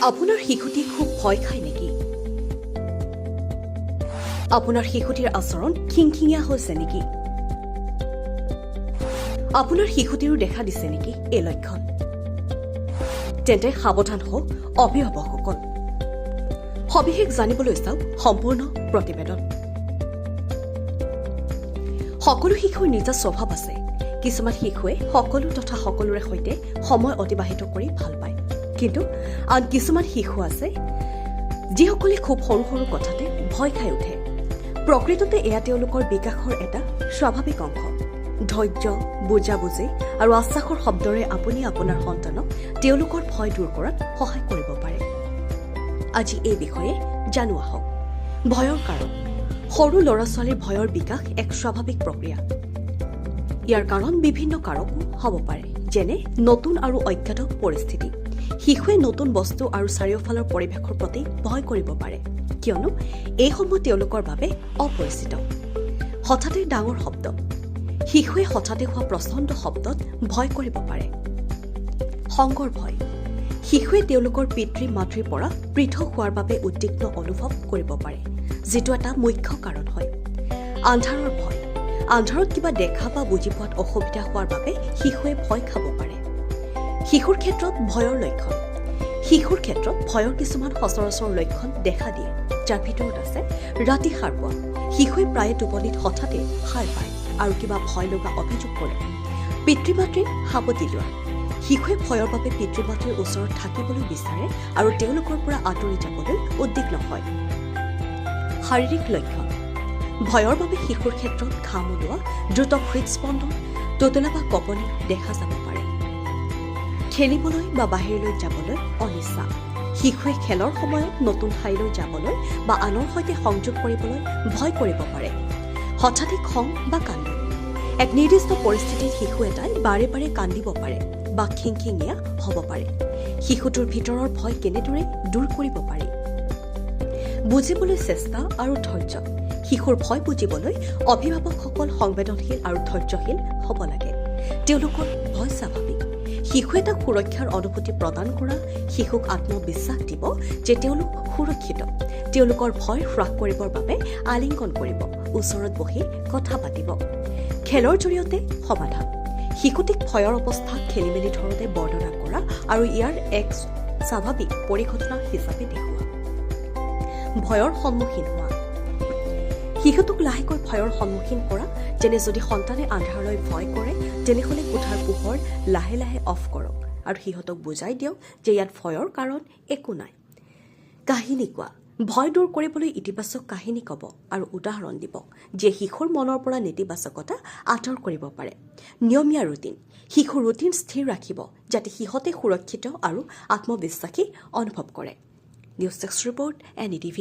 আপোনাৰ শিশুটি খুব ভয় খায় নেকি? আপোনাৰ শিশুটিৰ আচৰণ খিংখিঙীয়া হৈছে নেকি? আপোনাৰ শিশুটিৰো দেখা দিছে নেকি এই লক্ষণ? তেন্তে সাৱধান হওক অভিভাৱকসকল। সবিশেষ জানিবলৈ চাওক সম্পূৰ্ণ প্ৰতিবেদন। সকলো শিশুৰ নিজা স্বভাৱ আছে। কিছুমান শিশুৱে সকলো তথা সকলোৰে সৈতে সময় অতিবাহিত কৰি ভাল পায়, কিন্তু আন কিছুমান শিশু আছে যিসকলে খুব সৰু সৰু কথাতে ভয় খাই উঠে। প্ৰকৃততে এয়া তেওঁলোকৰ বিকাশৰ এটা স্বাভাৱিক অংশ। ধৈৰ্য, বুজাবুজি আৰু আশ্বাসৰ শব্দৰে আপুনি আপোনাৰ সন্তানক তেওঁলোকৰ ভয় দূৰ কৰাত সহায় কৰিব পাৰে। আজি এই বিষয়ে জানো আহক। ভয়ৰ কাৰণ। সৰু ল'ৰা ছোৱালীৰ ভয়ৰ বিকাশ এক স্বাভাৱিক প্ৰক্ৰিয়া। ইয়াৰ কাৰণ বিভিন্ন কাৰকো হ'ব পাৰে, যেনে নতুন আৰু অজ্ঞাত পৰিস্থিতি। শিশুৱে নতুন বস্তু আৰু চাৰিওফালৰ পৰিৱেশৰ প্ৰতি ভয় কৰিব পাৰে, কিয়নো এইসমূহ তেওঁলোকৰ বাবে অপৰিচিত। হঠাতে ডাঙৰ শব্দ। শিশুৱে হঠাতে হোৱা প্ৰচণ্ড শব্দত ভয় কৰিব পাৰে। সংগৰ ভয়। শিশুৱে তেওঁলোকৰ পিতৃ মাতৃৰ পৰা পৃথক হোৱাৰ বাবে উদ্বিগ্ন অনুভৱ কৰিব পাৰে, যিটো এটা মুখ্য কাৰণ হয়। আন্ধাৰৰ ভয়। আন্ধাৰত কিবা দেখা বা বুজি পোৱাত অসুবিধা হোৱাৰ বাবে শিশুৱে ভয় খাব পাৰে। শিশুৰ ক্ষেত্ৰত ভয়ৰ লক্ষণ। শিশুৰ ক্ষেত্ৰত ভয়ৰ কিছুমান সচৰাচৰ লক্ষণ দেখা দিয়ে, যাৰ ভিতৰত আছে ৰাতি সাৰ পোৱা। শিশুৱে প্ৰায়ে টোপনিত হঠাতে সাৰ পায় আৰু কিবা ভয় লগা অভিযোগ কৰে। পিতৃ মাতৃৰ সাৱটি লোৱা। শিশুৱে ভয়ৰ বাবে পিতৃ মাতৃৰ ওচৰত থাকিবলৈ বিচাৰে আৰু তেওঁলোকৰ পৰা আঁতৰি যাবলৈ উদ্বিগ্ন হয়। শাৰীৰিক লক্ষণ। ভয়ৰ বাবে শিশুৰ ক্ষেত্ৰত ঘাম ওলোৱা, দ্ৰুত হৃদস্পন্দন, তোতোলা বা কঁপনি দেখা যাব পাৰে। খেলিবলৈ বা বাহিৰলৈ যাবলৈ অনিচ্ছা। শিশুৱে খেলৰ সময়ত নতুন ঠাইলৈ যাবলৈ বা আনৰ সৈতে সংযোগ কৰিবলৈ ভয় কৰিব পাৰে। হঠাতে খং বা কান্দোন। এক নিৰ্দিষ্ট পৰিস্থিতিত শিশু এটাই বাৰে বাৰে কান্দিব পাৰে বা খিংখিঙীয়া হ'ব পাৰে। শিশুটোৰ ভিতৰৰ ভয় কেনেদৰে দূৰ কৰিব পাৰি? বুজিবলৈ চেষ্টা আৰু ধৈৰ্য। শিশুৰ ভয় বুজিবলৈ অভিভাৱকসকল সংবেদনশীল আৰু ধৈৰ্যশীল হ'ব লাগে। তেওঁলোকৰ ভয় স্বাভাৱিক। শিশু এটাক সুৰক্ষাৰ অনুভূতি প্ৰদান কৰা, শিশুক আত্মবিশ্বাস দিব যে তেওঁলোক সুৰক্ষিত। তেওঁলোকৰ ভয় হ্ৰাস কৰিবৰ বাবে আলিংগন কৰিব, ওচৰত বহি কথা পাতিব। খেলৰ জৰিয়তে সমাধান। শিশুটিক ভয়ৰ অৱস্থা খেলিমেলি ধৰণে বৰ্ণনা কৰা আৰু ইয়াৰ এক স্বাভাৱিক পৰিঘটনা হিচাপে দেখুওৱা। ভয়ৰ সন্মুখীন হোৱা। শিশুটোক লাহেকৈ ভয়ৰ সন্মুখীন কৰা, যেনে যদি সন্তানে আন্ধাৰলৈ ভয় কৰে তেনেহ'লে কোঠাৰ পোহৰ লাহে লাহে অফ কৰক আৰু সিহঁতক বুজাই দিয়ক যে ইয়াত ভয়ৰ কাৰণ একো নাই। কাহিনী কোৱা। ভয় দূৰ কৰিবলৈ ইতিবাচক কাহিনী ক'ব আৰু উদাহৰণ দিব, যিয়ে শিশুৰ মনৰ পৰা নেতিবাচকতা আঁতৰ কৰিব পাৰে। নিয়মীয়া ৰুটিন। শিশুৰ ৰুটিন স্থিৰ ৰাখিব যাতে সিহঁতে সুৰক্ষিত আৰু আত্মবিশ্বাসী অনুভৱ কৰে। News desk report, NDTV।